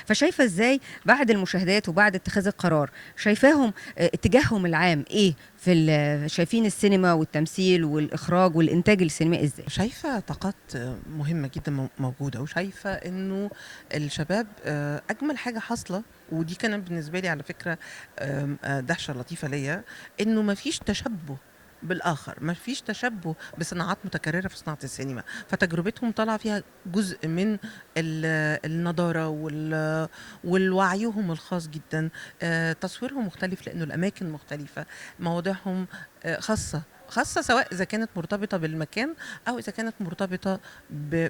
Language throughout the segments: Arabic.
فشايفة إزاي بعد المشاهدات وبعد اتخاذ القرار، شايفاهم اتجاههم العام إيه في شايفين السينما والتمثيل والإخراج والإنتاج السينمائي إزاي؟ شايفة طاقات مهمة جدًا موجودة، وشايفة إنه الشباب أجمل حاجة حاصلة، ودي كانت بالنسبة لي على فكرة دهشة لطيفة ليّا، إنه ما فيش تشبُّه بالآخر، ما فيش تشبُّه بصناعات متكررة في صناعة السينما، فتجربتهم طالعة فيها جزء من النضارة والوعيهم الخاص جدًا، تصويرهم مختلف لإنه الأماكن مختلفة، مواضيعهم خاصة سواء إذا كانت مرتبطة بالمكان أو إذا كانت مرتبطة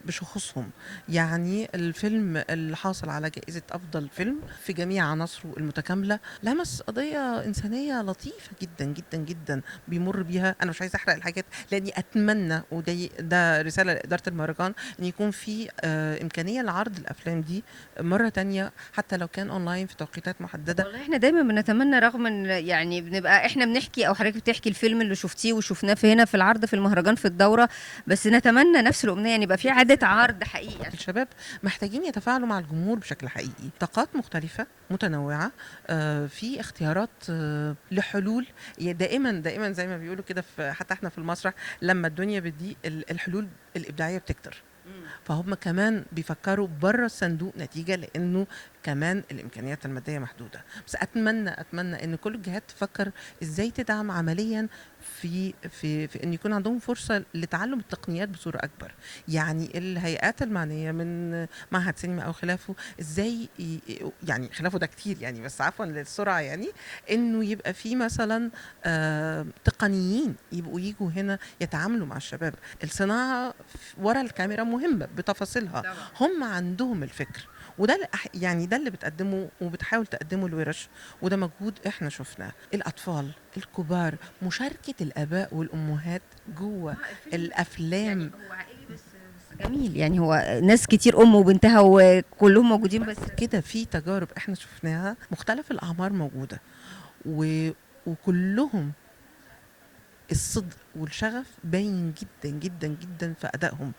بشخوصهم. يعني الفيلم اللي حاصل على جائزة أفضل فيلم في جميع عناصره المتكاملة لمس قضية إنسانية لطيفة جدًا، جدًا، جدًا بيمُر بيها. أنا مش عايزة أحرق الحاجات لإني أتمنى ده رسالة لإدارة المهرجان إن يكون في إمكانية لعرض الأفلام دي مرة تانية حتى لو كان أونلاين في توقيتات محددة. والله إحنا دايمًا بنتمنى رغم إن يعني بنبقى إحنا بنحكي أو حضرتك بتحكي الفيلم اللي شُفتيه وشُفناه في هنا في العرض في المهرجان في الدورة، بس نتمنى نفس الأمنية إن يبقى في إعادة عرض حقيقي. الشباب محتاجين يتفاعلوا مع الجمهور بشكل حقيقي، طاقات مختلفة متنوعة، في اختيارات لحلول. دائما زي ما بيقولوا كده حتى احنا في المسرح لما الدنيا بتضيق الحلول الإبداعية بتكتر، إمم. فهم كمان بيفكروا بره الصندوق نتيجة لأنه كمان الإمكانيات المادية محدودة. بس أتمنى إن كل الجهات تفكر إزاي تدعم عمليا في إن يكون عندهم فرصة لتعلم التقنيات بصورة أكبر. يعني الهيئات المعنية من معهد سينما أو خلافه إزاي يعني خلافه ده كتير يعني بس عفوا للسرعة، يعني إنه يبقى في مثلا تقنيين يبقوا يجوا هنا يتعاملوا مع الشباب. الصناعة ورا الكاميرا مهمة بتفاصيلها، طبعًا. هم عندهم الفكر، وده يعني ده اللي بتقدمه وبتحاول تقدمه الورش، وده مجهود احنا شفناه. الأطفال الكبار، مشاركة الآباء والأمهات جوه الفيلم يعني الأفلام. هو عائلي بس جميل، يعني هو ناس كتير أم وبنتها وكلّهم موجودين بس كده في تجارب احنا شفناها مختلف الأعمار موجودة، و وكلهم الصدق والشغف باين جدا جدا جدا في أدائهم.